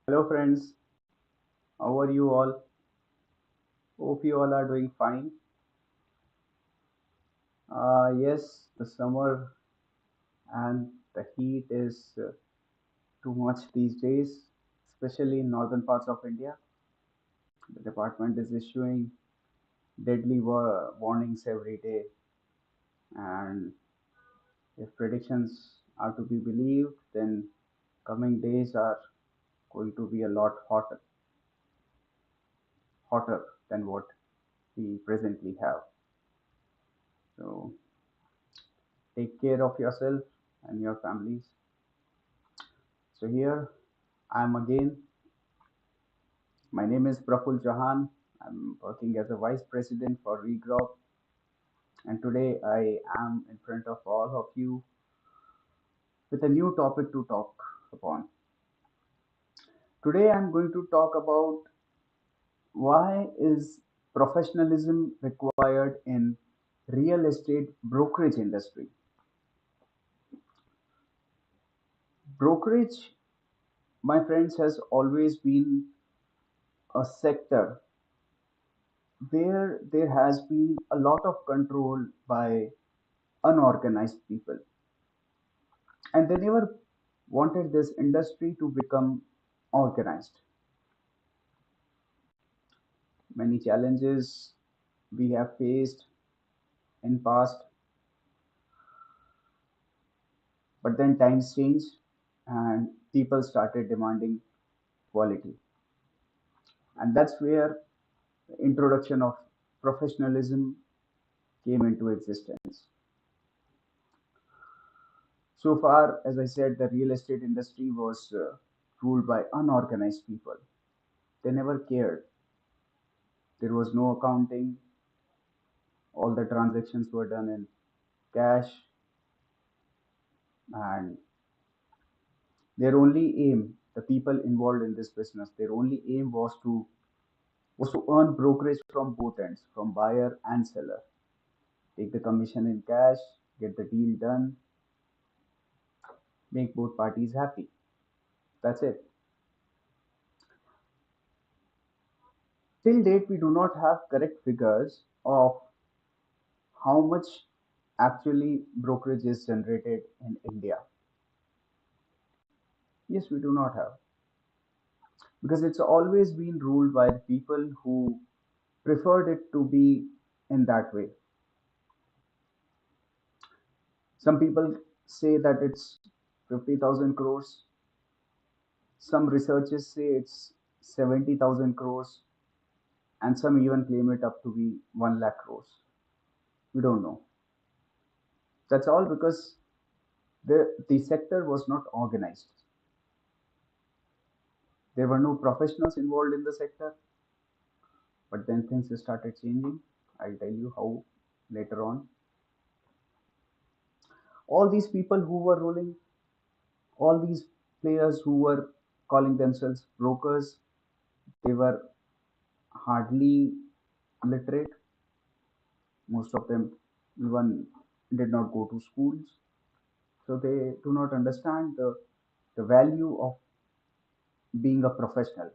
Hello, friends. How are you all? Hope you all are doing fine. Yes, the summer and the heat is too much these days, especially in northern parts of India. The department is issuing deadly warnings every day, and if predictions are to be believed, then coming days are going to be a lot hotter than what we presently have. So take care of yourself and your families. So here I am again. My name is Praful Jahan. I'm working as a vice president for Regrob, and today I am in front of all of you with a new topic to talk upon. Today I'm going to talk about why is professionalism required in real estate brokerage industry. Brokerage, my friends, has always been a sector where there has been a lot of control by unorganized people, and they never wanted this industry to become organized. Many challenges we have faced in past, but then times changed and people started demanding quality, and that's where the introduction of professionalism came into existence. So far, as I said, the real estate industry was ruled by unorganized people. They never cared. There was no accounting. All the transactions were done in cash, and their only aim, the people involved in this business, their only aim was to earn brokerage from both ends, from buyer and seller. Take the commission in cash, get the deal done, make both parties happy. That's it. Till date, we do not have correct figures of how much actually brokerage is generated in India. Yes, we do not have, because it's always been ruled by the people who preferred it to be in that way. Some people say that it's 50,000 crores. Some researchers say it's 70,000 crores, and some even claim it up to be 1 lakh crores. We don't know. That's all because the sector was not organized. There were no professionals involved in the sector, but then things started changing. I'll tell you how later on. All these people who were ruling, all these players who were calling themselves brokers, they were hardly literate. Most of them even did not go to schools, so they do not understand the value of being a professional.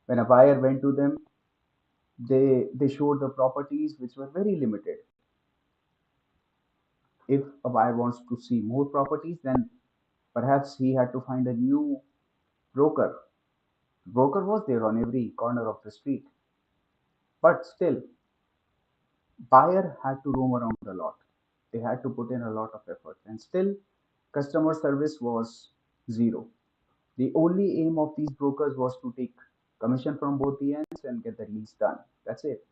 When a buyer went to them, they showed the properties which were very limited. If a buyer wants to see more properties, then perhaps he had to find a new broker. Broker was there on every corner of the street, but still, buyer had to roam around a lot. They had to put in a lot of effort, and still, customer service was zero. The only aim of these brokers was to take commission from both the ends and get the deals done. That's it.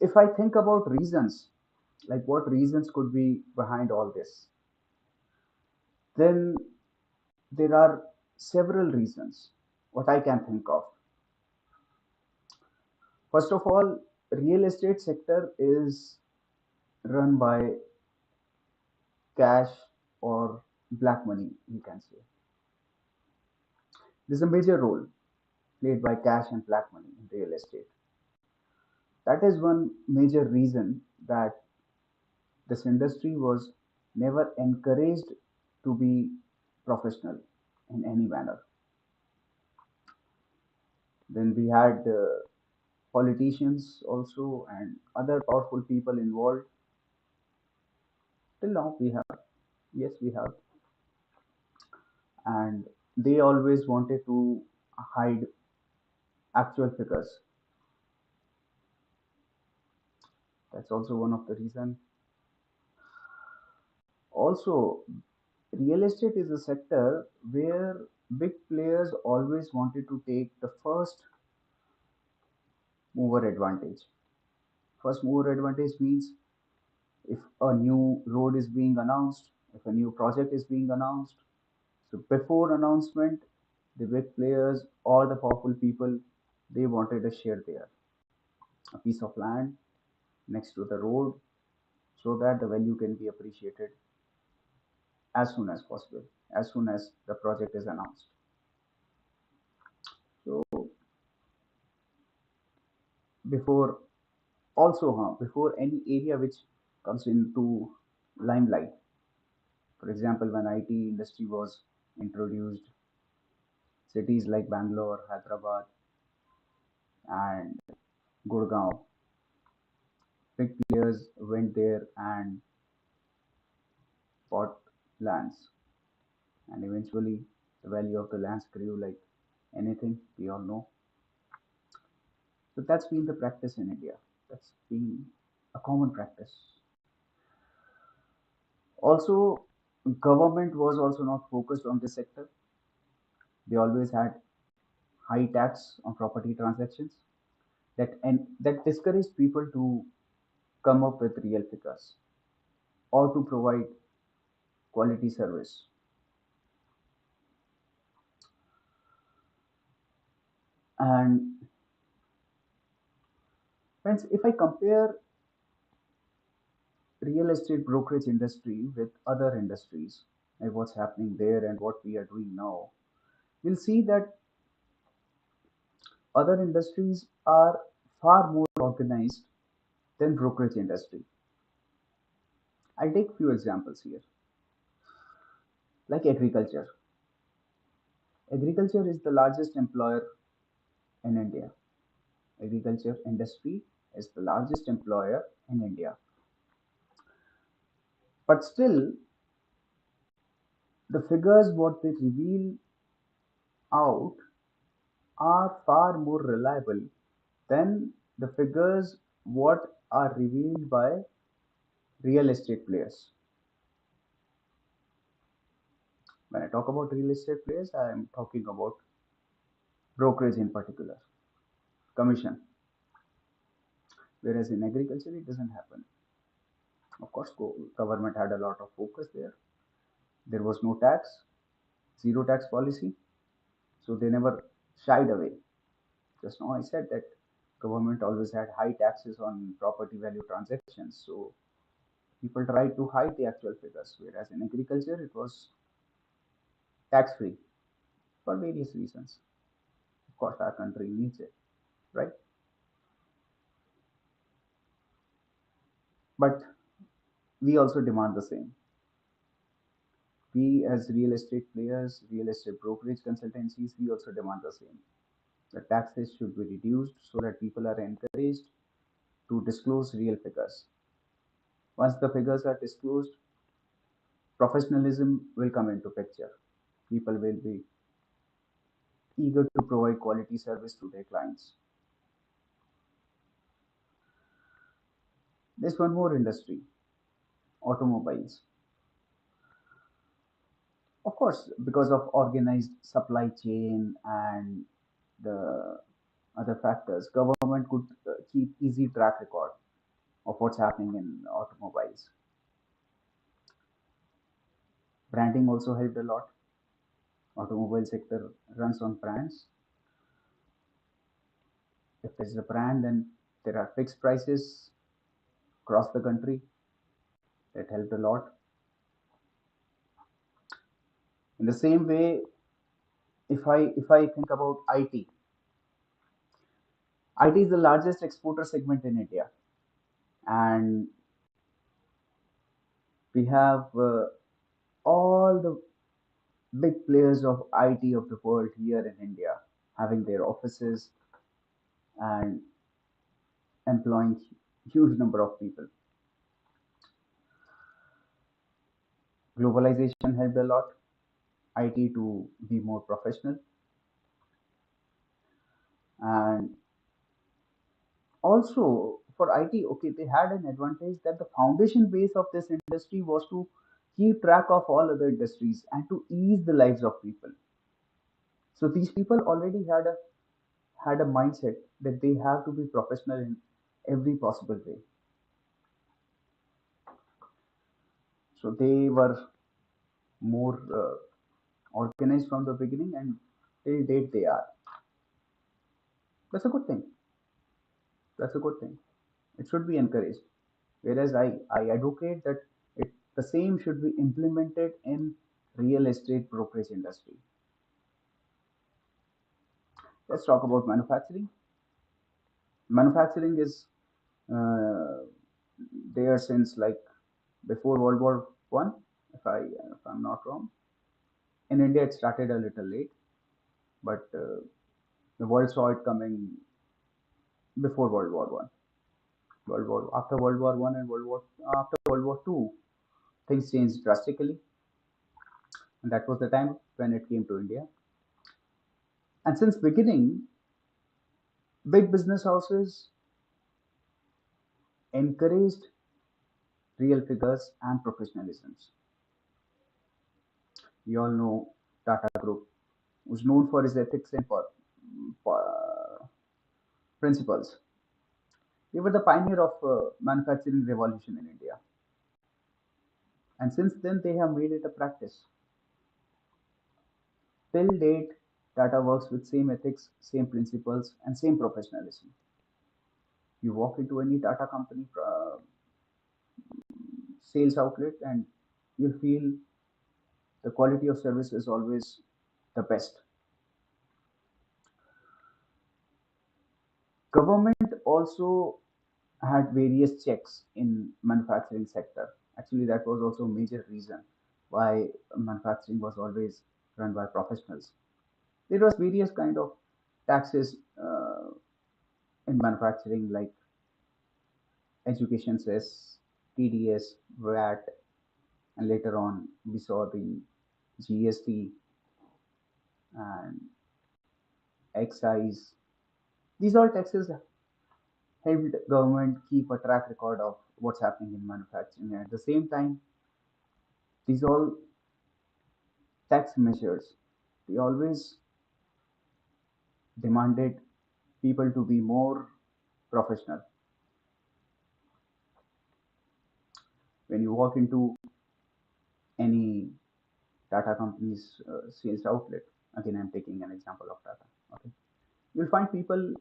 If I think about reasons, like what reasons could be behind all this, then there are several reasons what I can think of. First of all, real estate sector is run by cash or black money, you can say. There's a major role played by cash and black money in real estate. That is one major reason that This industry was never encouraged to be professional in any manner. Then we had politicians also and other powerful people involved. Till now, we have, yes, we have, and they always wanted to hide actual figures. That's also one of the reason. Also, real estate is a sector where big players always wanted to take the first mover advantage. First mover advantage means if a new road is being announced, if a new project is being announced, so before announcement, the big players or the powerful people, they wanted a share there, a piece of land next to the road, so that the value can be appreciated as soon as possible, as soon as the project is announced. So before also, before any area which comes into limelight, for example, when IT industry was introduced, cities like Bangalore, Hyderabad, and Gurgaon, big players went there and bought lands, and eventually the value of the lands grew like anything we all know. So that's been the practice in India. That's been a common practice. Also, government was also not focused on this sector. They always had high tax on property transactions that discouraged people to come up with real figures or to provide quality service. And friends, if I compare real estate brokerage industry with other industries and what's happening there and what we are doing now, we'll see that other industries are far more organized than brokerage industry. I'll take few examples here, like agriculture. Agriculture is the largest employer in India. Agriculture industry is the largest employer in India. But still, the figures what they reveal out are far more reliable than the figures what are revealed by real estate players. When I talk about real estate players, I am talking about brokerage in particular, commission. Whereas in agriculture, it doesn't happen. Of course, government had a lot of focus there. There was no tax, zero tax policy, so they never shied away. Just now I said that government always had high taxes on property value transactions, so people tried to hide the actual figures. Whereas in agriculture, it was tax free for various reasons. Of course, our country needs it, right? But we also demand the same. We, as real estate players, real estate brokerage consultancies, we also demand the same. The taxes should be reduced so that people are encouraged to disclose real figures. Once the figures are disclosed, professionalism will come into picture. People will be eager to provide quality service to their clients. There's one more industry, automobiles. Of course, because of organized supply chain and the other factors, government could keep easy track record of what's happening in automobiles. Branding also helped a lot. Automobile sector runs on brands. If there's a brand, then there are fixed prices across the country. That helped a lot. In the same way, if I think about IT, IT is the largest exporter segment in India, and We have all the big players of IT of the world here in India having their offices and employing huge number of people. Globalization helped a lot IT to be more professional, and also for IT, okay, they had an advantage that the foundation base of this industry was to keep track of all other industries and to ease the lives of people. So these people already had a mindset that they have to be professional in every possible way. So they were more organized from the beginning, and till date they are. That's a good thing. That's a good thing. It should be encouraged. Whereas I advocate that the same should be implemented in real estate brokerage industry. Let's talk about manufacturing. Manufacturing is uh, there since like before World War One, if I'm not wrong. In India, it started a little late, but the world saw it coming before World War One. World War After World War One and World War after World War Two, things changed drastically, and that was the time when it came to India. And since beginning, big business houses encouraged real figures and professionalisms. We all know Tata Group was known for its ethics and principles. They were the pioneer of manufacturing revolution in India, and since then they have made it a practice. Till date, Tata works with same ethics, same principles, and same professionalism. You walk into any Tata company sales outlet, and you feel the quality of service is always the best. Government also had various checks in manufacturing sector. Actually, that was also a major reason why manufacturing was always run by professionals. There was various kind of taxes in manufacturing, like education cess, TDS, VAT, and later on we saw the GST and excise. These all taxes helped government keep a track record of what's happening in manufacturing. And at the same time, these all tax measures, they always demanded people to be more professional. When you walk into any Tata company's sales outlet, again I'm taking an example of Tata. Okay, you'll find people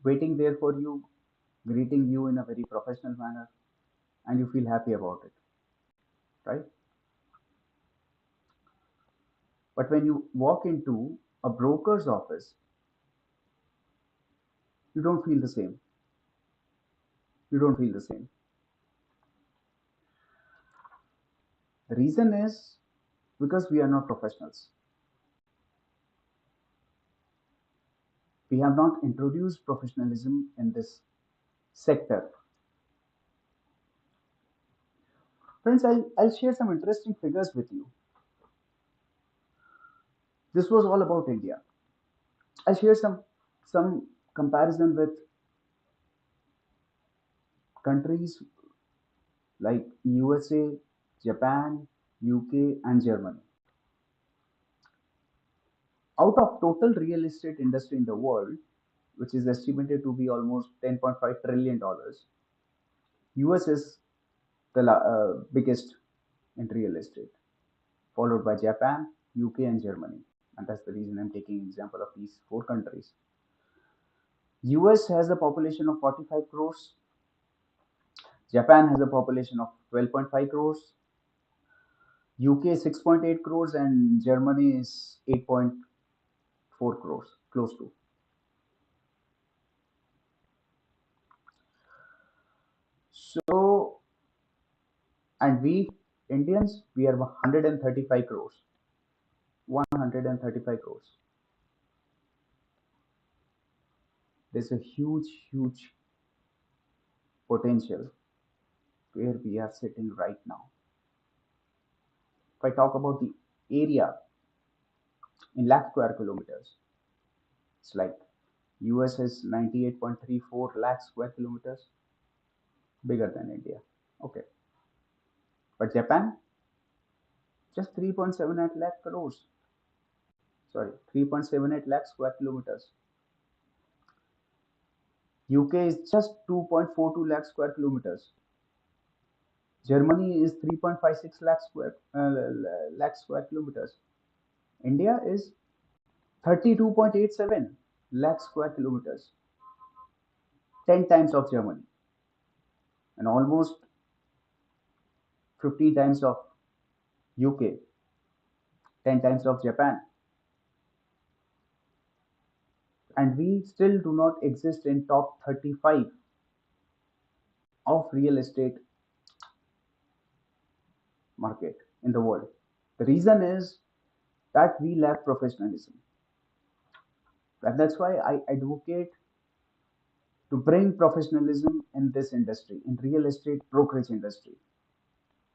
waiting there for you, greeting you in a very professional manner, and you feel happy about it, right? But when you walk into a broker's office, you don't feel the same. You don't feel the same. The reason is because we are not professionals. We have not introduced professionalism in this sector. Friends, I'll share some interesting figures with you. This was all about India. I'll share some comparison with countries like USA, Japan, UK, and Germany. Out of total real estate industry in the world, which is estimated to be almost $10.5 trillion, US is the biggest in real estate, followed by Japan, UK, and Germany. And that's the reason I'm taking example of these four countries. US has a population of 45 crores, Japan has a population of 12.5 crores, UK 6.8 crores, and Germany is 8.4 crores, close to. So And we Indians, we are 135 crores. 135 crores. There's a huge potential where we are sitting right now. If I talk about the area in lakh square kilometers, it's like US is 98.34 lakh square kilometers, bigger than India. Okay. But Japan, just 3.78 lakh crores. Sorry, 3.78 lakh square kilometers. UK is just 2.42 lakh square kilometers. Germany is 3.56 lakh square kilometers. India is 32.87 lakh square kilometers, 10 times of Germany, and almost 50 times of UK, 10 times of Japan. And we still do not exist in top 35 of real estate market in the world. The reason is that we lack professionalism. And that's why I advocate to bring professionalism in this industry, in real estate brokerage industry.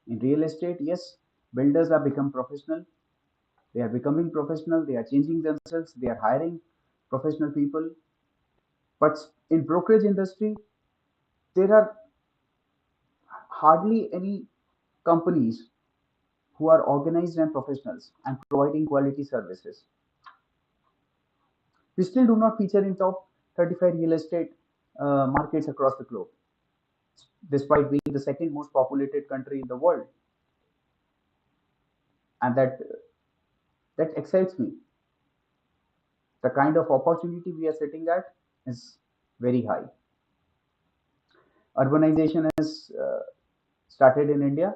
In real estate, yes, builders are become professional. They are becoming professional. They are changing themselves. They are hiring professional people. But in brokerage industry, there are hardly any companies who are organized and professionals and providing quality services. We still do not feature in top 35 real estate markets across the globe, despite being the second most populated country in the world, and that excites me. The kind of opportunity we are sitting at is very high. Urbanization has started in India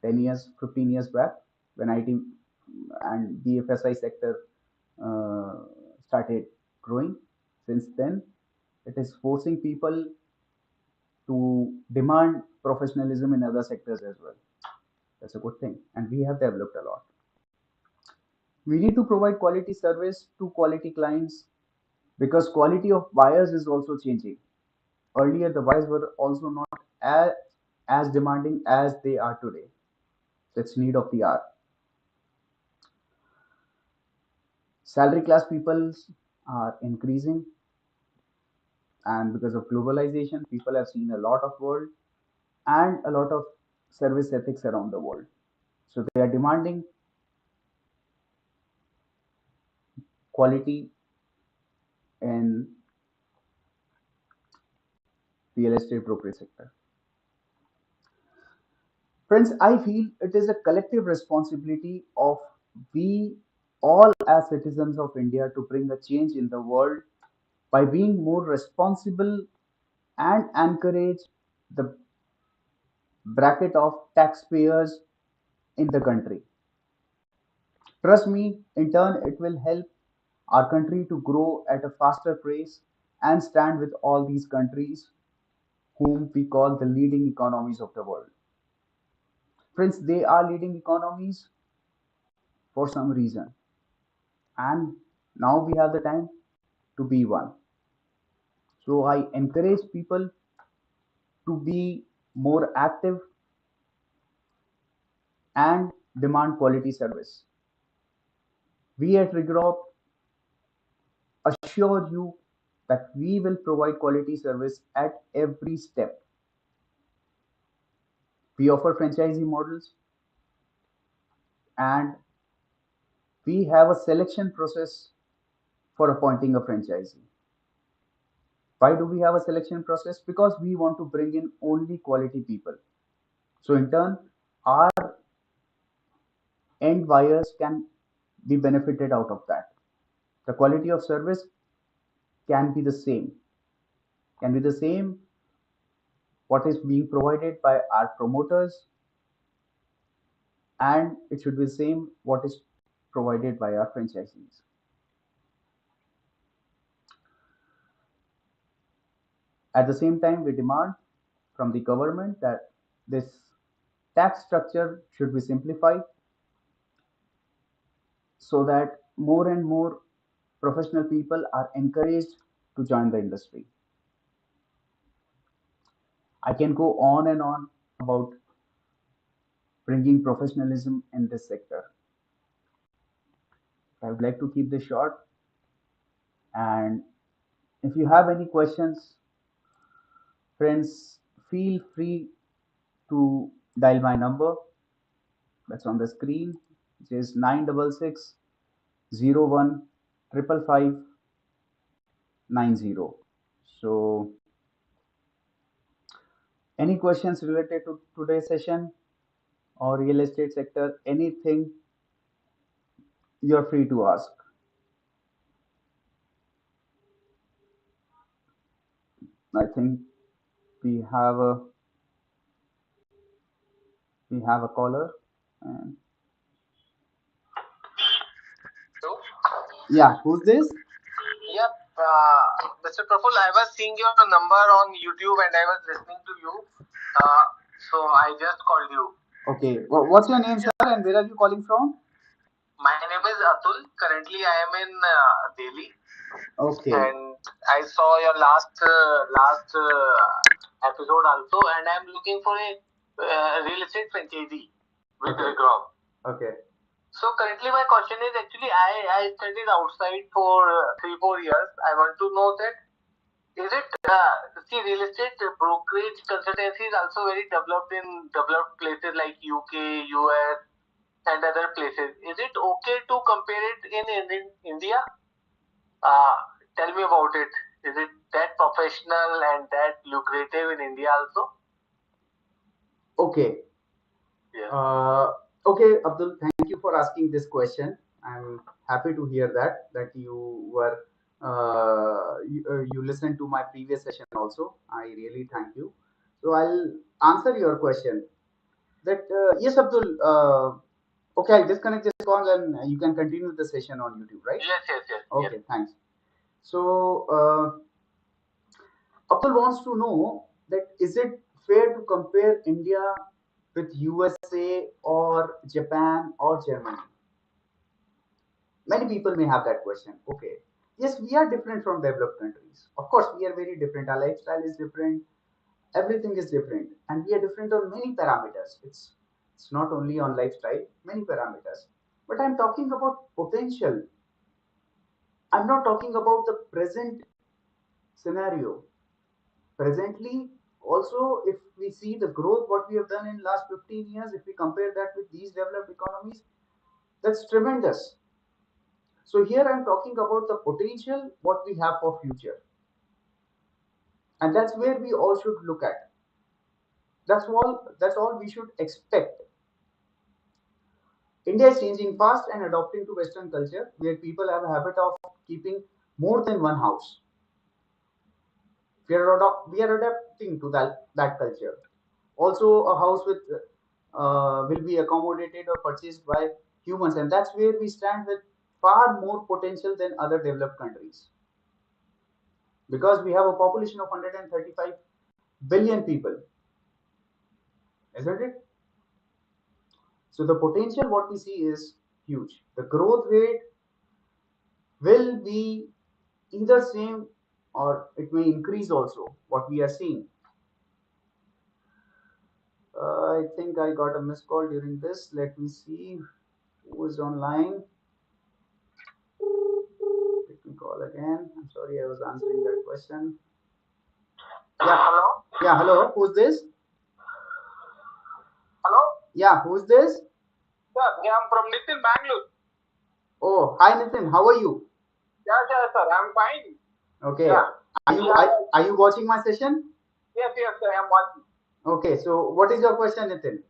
10 years, 15 years back when IT and BFSI sector uh, started growing. Since then, it is forcing people to demand professionalism in other sectors as well. That's a good thing, and we have developed a lot. We need to provide quality service to quality clients because quality of buyers is also changing. Earlier, the buyers were also not as demanding as they are today. That's need of the hour. Salary class people are increasing, and because of globalization, people have seen a lot of world and a lot of service ethics around the world. So they are demanding quality in real estate brokerage sector. Friends, I feel it is a collective responsibility of we all as citizens of India to bring a change in the world by being more responsible and encourage the bracket of taxpayers in the country. Trust me, in turn, it will help our country to grow at a faster pace and stand with all these countries whom we call the leading economies of the world. Friends, they are leading economies for some reason, and now we have the time to be one. So I encourage people to be more active and demand quality service. We at Regrob assure you that we will provide quality service at every step. We offer franchisee models and we have a selection process for appointing a franchisee. Why do we have a selection process? Because we want to bring in only quality people. So in turn, our end buyers can be benefited out of that. The quality of service can be the same, can be the same what is being provided by our promoters, and it should be the same what is provided by our franchisees. At the same time, we demand from the government that this Tax structure should be simplified so that more and more professional people are encouraged to join the industry. I can go on and on about bringing professionalism in this sector. I would like to keep this short, and if you have any questions, friends, feel free to dial my number that's on the screen, which is 96601 555 90. So, any questions related to today's session or real estate sector, anything, you're free to ask. I think we have a caller. And Hello? yeah, who's this? Yep, Mr. Praful, I was seeing your number on YouTube and I was listening to you. So I just called you. Okay, what's your name, sir, and where are you calling from? My name is Atul. Currently, I am in Delhi, Okay, and I saw your last episode also, and I am looking for a real estate franchisee with okay, Regrob. okay, So currently, my question is actually I studied outside for 3-4 years. I want to know that is it see real estate brokerage consultancy is also very developed in developed places like UK, US, and other places. Is it okay to compare it in India? Uh, Tell me about it. Is it that professional and that lucrative in India also? okay. Yeah. Okay, Abdul, thank you for asking this question. I'm happy to hear that you were you listened to my previous session also. I really thank you. So I'll answer your question. That yes, Abdul. Okay, I'll disconnect this call and you can continue the session on YouTube, right? Yes. Okay, thanks. So Abdul wants to know that is it fair to compare India with USA or Japan or Germany? Many people may have that question. Okay. Yes, we are different from developed countries. Of course, we are very different. Our lifestyle is different. Everything is different. And we are different on many parameters. It's not only on lifestyle, many parameters. But I'm talking about potential. I'm not talking about the present scenario. Presently, also, if we see the growth what we have done in last 15 years, if we compare that with these developed economies, that's tremendous. So here I'm talking about the potential what we have for future, and that's where we all should look at. That's all we should expect. India is changing fast and adopting to Western culture, where people have a habit of keeping more than one house. We are adapting to that culture. Also, a house with will be accommodated or purchased by humans, and that's where we stand with far more potential than other developed countries, because we have a population of 135 billion people, isn't it? So the potential what we see is huge. The growth rate will be either same or it may increase also. What we are seeing. I think I got a missed call during this. Let me see who is online. Let me call again. I'm sorry, I was answering that question. Yeah. Hello? Yeah. Hello. Who's this? Hello? Yeah. Who's this? Yeah, I'm from Nitin, Bangalore. Oh, hi Nitin. How are you? Yeah, sir. I'm fine. Okay. Yeah. Are you watching my session? Yes, I am watching. Okay. So what is your question, Nitin?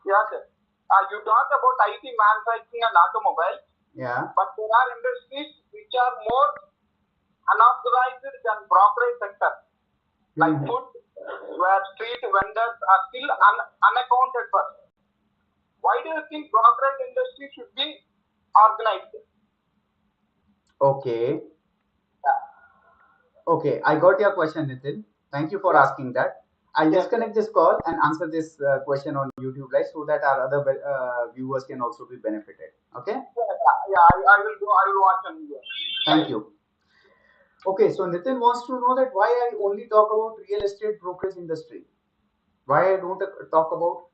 Yeah, sir. You talk about IT manufacturing and automobile, Yeah. but there are industries which are more unauthorized than brokerage sector, like food, where street vendors are still unaccounted for. Why do you think brokerage industry should be organized? Okay. Okay. I got your question, Nitin. Thank you for Yeah. asking that. I'll disconnect this call and answer this question on YouTube Live so that our other viewers can also be benefited. Okay? I will go. I will watch on video. Thank you. Okay, so Nitin wants to know that why I only talk about real estate brokerage industry. Why I don't talk about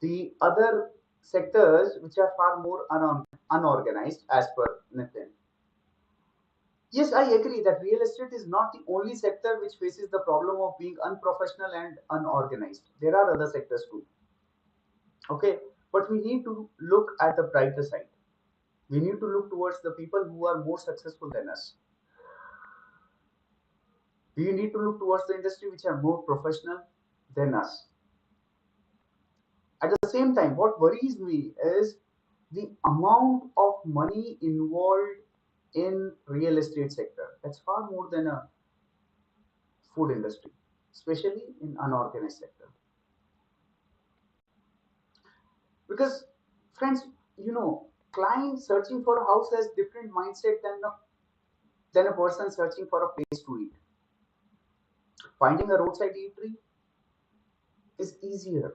the other sectors which are far more unorganized as per Nitin. Yes, I agree that real estate is not the only sector which faces the problem of being unprofessional and unorganized. There are other sectors too. Okay, but we need to look at the brighter side. We need to look towards the people who are more successful than us. We need to look towards the industry which are more professional than us. At the same time, what worries me is the amount of money involved in real estate sector. That's far more than a food industry, especially in unorganized sector. Because friends, client searching for a house has different mindset than a person searching for a place to eat. Finding a roadside eatery is easier,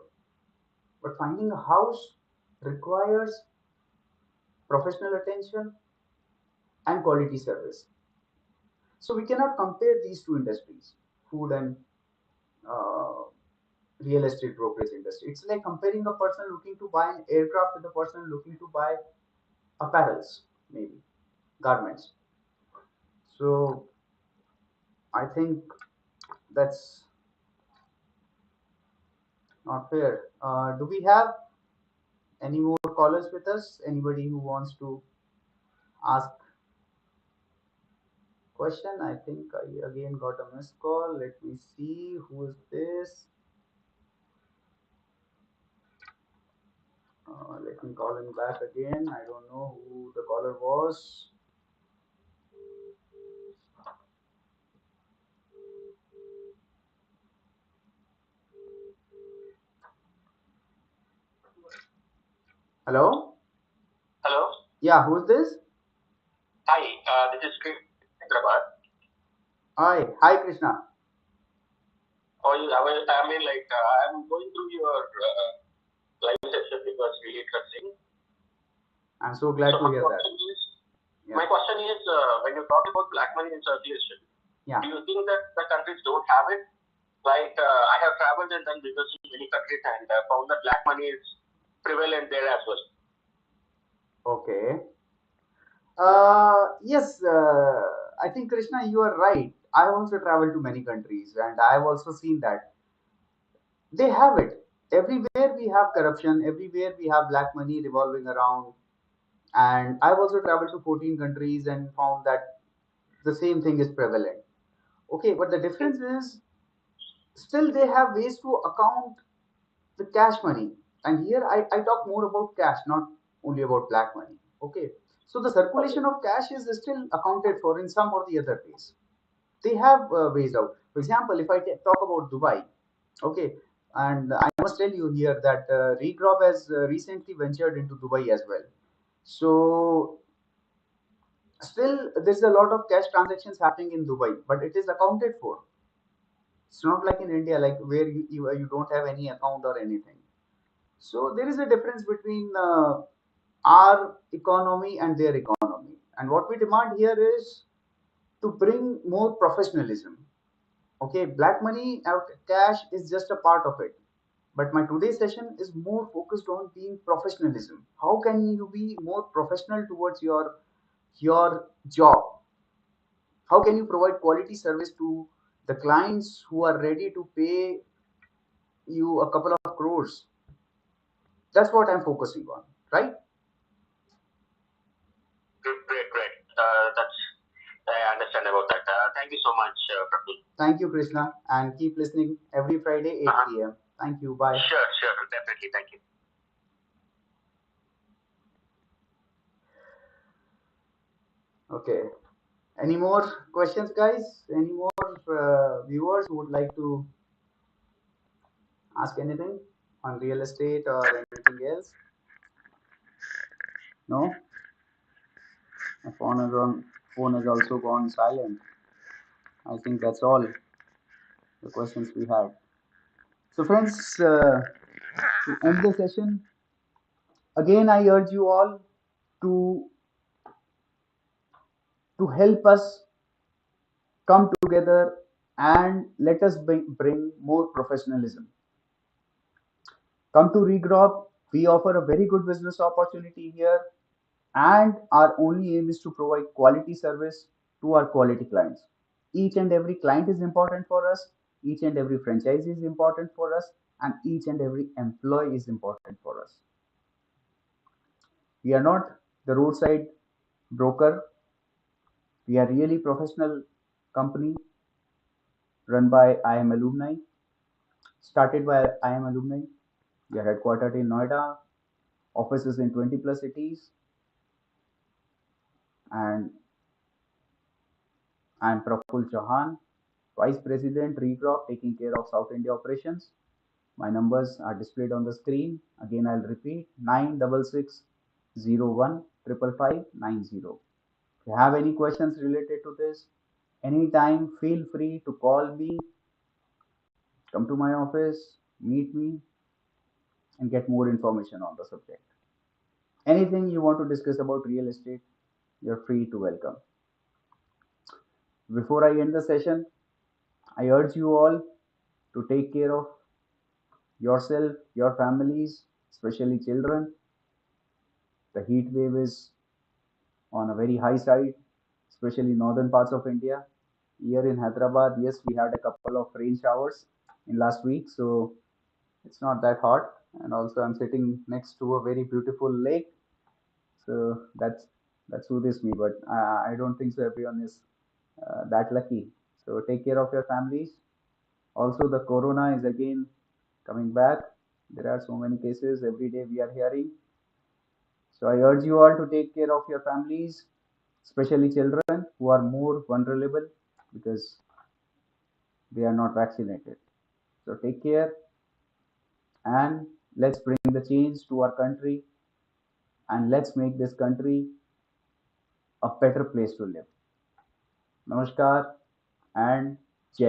but finding a house requires professional attention and quality service. So we cannot compare these two industries, food and uh, real estate brokerage industry. It's like comparing a person looking to buy an aircraft with a person looking to buy apparels, maybe garments. So I think that's not fair. Do we have any more callers with us? Anybody who wants to ask question? I think I again got a missed call. Let me see who is this. Let me call him back again. I don't know who the caller was. Hello? Hello. Yeah, who's this? Hi. This is Chris Hyderabad. Hi, Krishna. How are you? I mean, like, I'm going through your live session because it's really interesting. I'm so glad to hear that. My question is, when you talk about black money in circulation, do you think that the countries don't have it? Like, I have traveled and done business in many countries and found that black money is prevalent there as well. Okay. Yes, I think Krishna, you are right. I also traveled to many countries and I've also seen that they have it. Everywhere we have corruption, everywhere we have black money revolving around. And I've also traveled to 14 countries and found that the same thing is prevalent. Okay, but the difference is still they have ways to account the cash money. And here I talk more about cash, not only about black money. Okay, so the circulation of cash is still accounted for in some or the other ways. They have ways out. For example, if I talk about Dubai, okay, and I must tell you here that Regrob has recently ventured into Dubai as well. So still, there's a lot of cash transactions happening in Dubai, but it is accounted for. It's not like in India, like where you don't have any account or anything. So there is a difference between our economy and their economy. And what we demand here is to bring more professionalism. Okay, black money, cash is just a part of it. But my today's session is more focused on being professionalism. How can you be more professional towards your job? How can you provide quality service to the clients who are ready to pay you a couple of crores? That's what I'm focusing on, right? Great. That's I understand about that. Thank you so much, Prabhu. Thank you, Krishna, and keep listening every Friday, 8 p.m. Thank you. Bye. Sure, definitely. Thank you. Okay. Any more questions, guys? Any more viewers who would like to ask anything on real estate or anything else? No? My phone has also gone silent. I think that's all the questions we had. So, friends, to end the session, again, I urge you all to help us come together and let us bring more professionalism. Come to Regrob. We offer a very good business opportunity here, and our only aim is to provide quality service to our quality clients. Each and every client is important for us, each and every franchise is important for us, and each and every employee is important for us. We are not the roadside broker, we are really professional company run by IM alumni, started by IM alumni. We are headquartered in Noida, offices in 20 plus cities, and I am Praful Chauhan, Vice President Regrob, taking care of South India operations. My numbers are displayed on the screen. Again, I'll repeat 96601 55590. If you have any questions related to this, anytime feel free to call me, come to my office, meet me, and get more information on the subject. Anything you want to discuss about real estate, you're free to welcome. Before I end the session, I urge you all to take care of yourself, your families, especially children. The heat wave is on a very high side, especially northern parts of India. Here in Hyderabad, yes, we had a couple of rain showers in last week, so it's not that hot. And also, I'm sitting next to a very beautiful lake, so that soothes me. But I don't think so. Everyone is that lucky. So take care of your families. Also, the corona is again coming back. There are so many cases every day we are hearing. So I urge you all to take care of your families, especially children who are more vulnerable because they are not vaccinated. So take care and let's bring the change to our country and let's make this country a better place to live. Namaskar and Jai